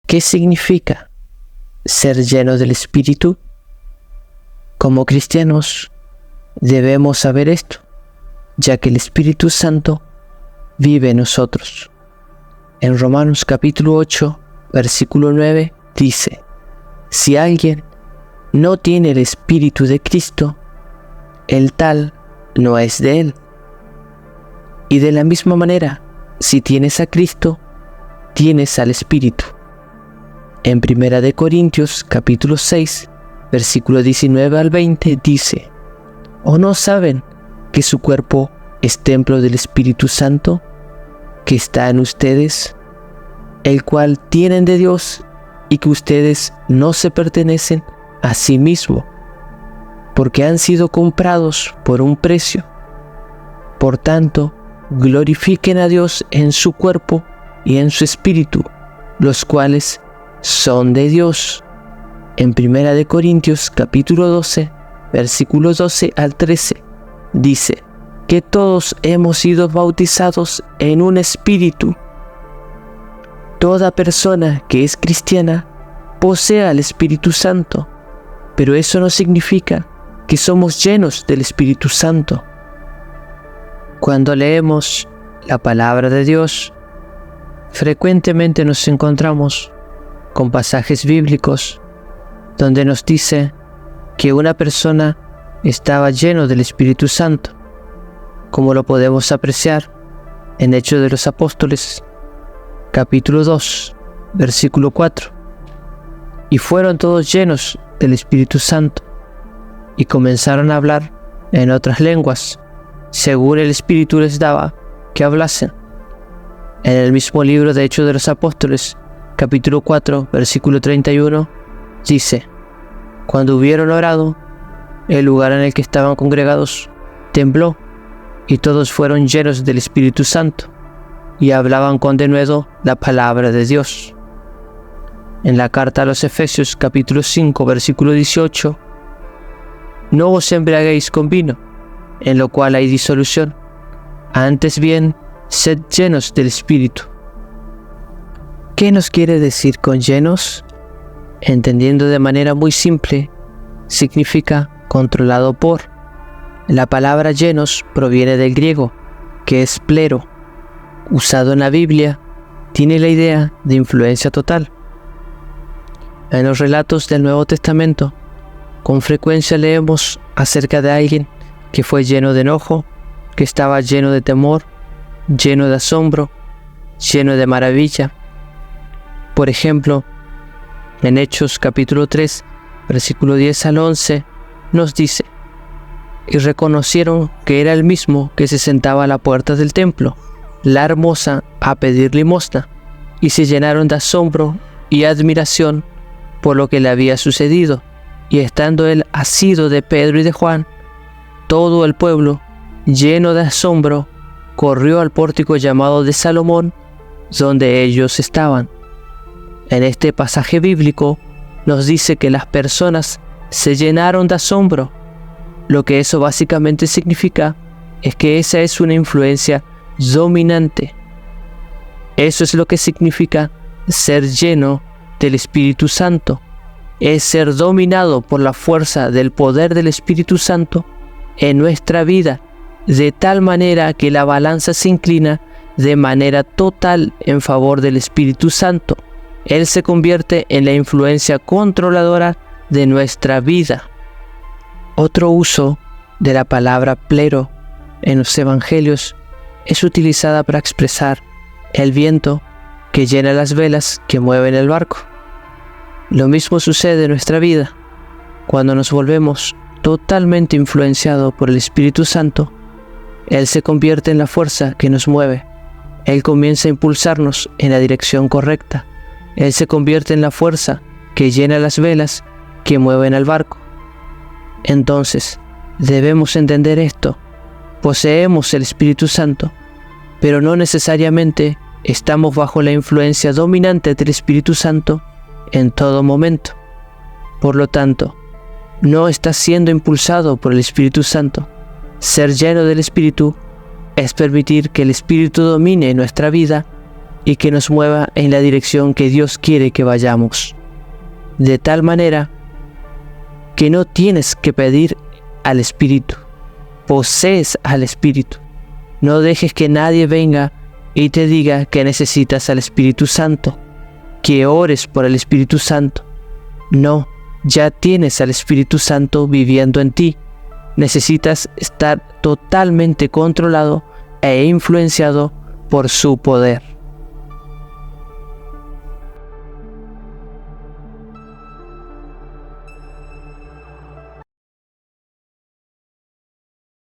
¿Qué significa ser lleno del Espíritu? Como cristianos debemos saber esto, ya que el Espíritu Santo vive en nosotros. En Romanos capítulo 8, versículo 9 dice: si alguien no tiene el Espíritu de Cristo, el tal no es de él. Y de la misma manera, si tienes a Cristo, tienes al Espíritu. En 1 Corintios capítulo 6, versículo 19 al 20 dice: ¿o no saben que su cuerpo es templo del Espíritu Santo, que está en ustedes, el cual tienen de Dios, y que ustedes no se pertenecen a sí mismos, porque han sido comprados por un precio? Por tanto, glorifiquen a Dios en su cuerpo y en su espíritu, los cuales son de Dios. En 1 Corintios capítulo 12, versículos 12 al 13, dice que todos hemos sido bautizados en un espíritu. Toda persona que es cristiana posee al Espíritu Santo, pero eso no significa que somos llenos del Espíritu Santo. Cuando leemos la palabra de Dios, frecuentemente nos encontramos con pasajes bíblicos donde nos dice que una persona estaba lleno del Espíritu Santo, como lo podemos apreciar en Hechos de los Apóstoles, capítulo 2, versículo 4. Y fueron todos llenos del Espíritu Santo, y comenzaron a hablar en otras lenguas, según el Espíritu les daba que hablasen. En el mismo libro de Hechos de los Apóstoles, capítulo 4, versículo 31, dice: cuando hubieron orado, el lugar en el que estaban congregados tembló, y todos fueron llenos del Espíritu Santo, y hablaban con denuedo la palabra de Dios. En la carta a los Efesios, capítulo 5, versículo 18, no os embriaguéis con vino, en lo cual hay disolución, antes bien, sed llenos del Espíritu. ¿Qué nos quiere decir con llenos? Entendiendo de manera muy simple, significa controlado por. La palabra llenos proviene del griego, que es plero. Usado en la Biblia, tiene la idea de influencia total. En los relatos del Nuevo Testamento, con frecuencia leemos acerca de alguien que fue lleno de enojo, que estaba lleno de temor, lleno de asombro, lleno de maravilla. Por ejemplo, en Hechos capítulo 3, versículo 10 al 11, nos dice: y reconocieron que era el mismo que se sentaba a la puerta del templo, la hermosa, a pedir limosna, y se llenaron de asombro y admiración por lo que le había sucedido, y estando él asido de Pedro y de Juan, todo el pueblo, lleno de asombro, corrió al pórtico llamado de Salomón, donde ellos estaban. En este pasaje bíblico nos dice que las personas se llenaron de asombro. Lo que eso básicamente significa es que esa es una influencia dominante. Eso es lo que significa ser lleno del Espíritu Santo. Es ser dominado por la fuerza del poder del Espíritu Santo en nuestra vida, de tal manera que la balanza se inclina de manera total en favor del Espíritu Santo. Él se convierte en la influencia controladora de nuestra vida. Otro uso de la palabra plero en los evangelios es utilizada para expresar el viento que llena las velas que mueven el barco. Lo mismo sucede en nuestra vida. Cuando nos volvemos totalmente influenciados por el Espíritu Santo, Él se convierte en la fuerza que nos mueve. Él comienza a impulsarnos en la dirección correcta. Él se convierte en la fuerza que llena las velas que mueven al barco. Entonces, debemos entender esto. Poseemos el Espíritu Santo, pero no necesariamente estamos bajo la influencia dominante del Espíritu Santo en todo momento. Por lo tanto, no estás siendo impulsado por el Espíritu Santo. Ser lleno del Espíritu es permitir que el Espíritu domine nuestra vida y que nos mueva en la dirección que Dios quiere que vayamos. De tal manera que no tienes que pedir al Espíritu, posees al Espíritu. No dejes que nadie venga y te diga que necesitas al Espíritu Santo, que ores por el Espíritu Santo. No, ya tienes al Espíritu Santo viviendo en ti. Necesitas estar totalmente controlado e influenciado por su poder.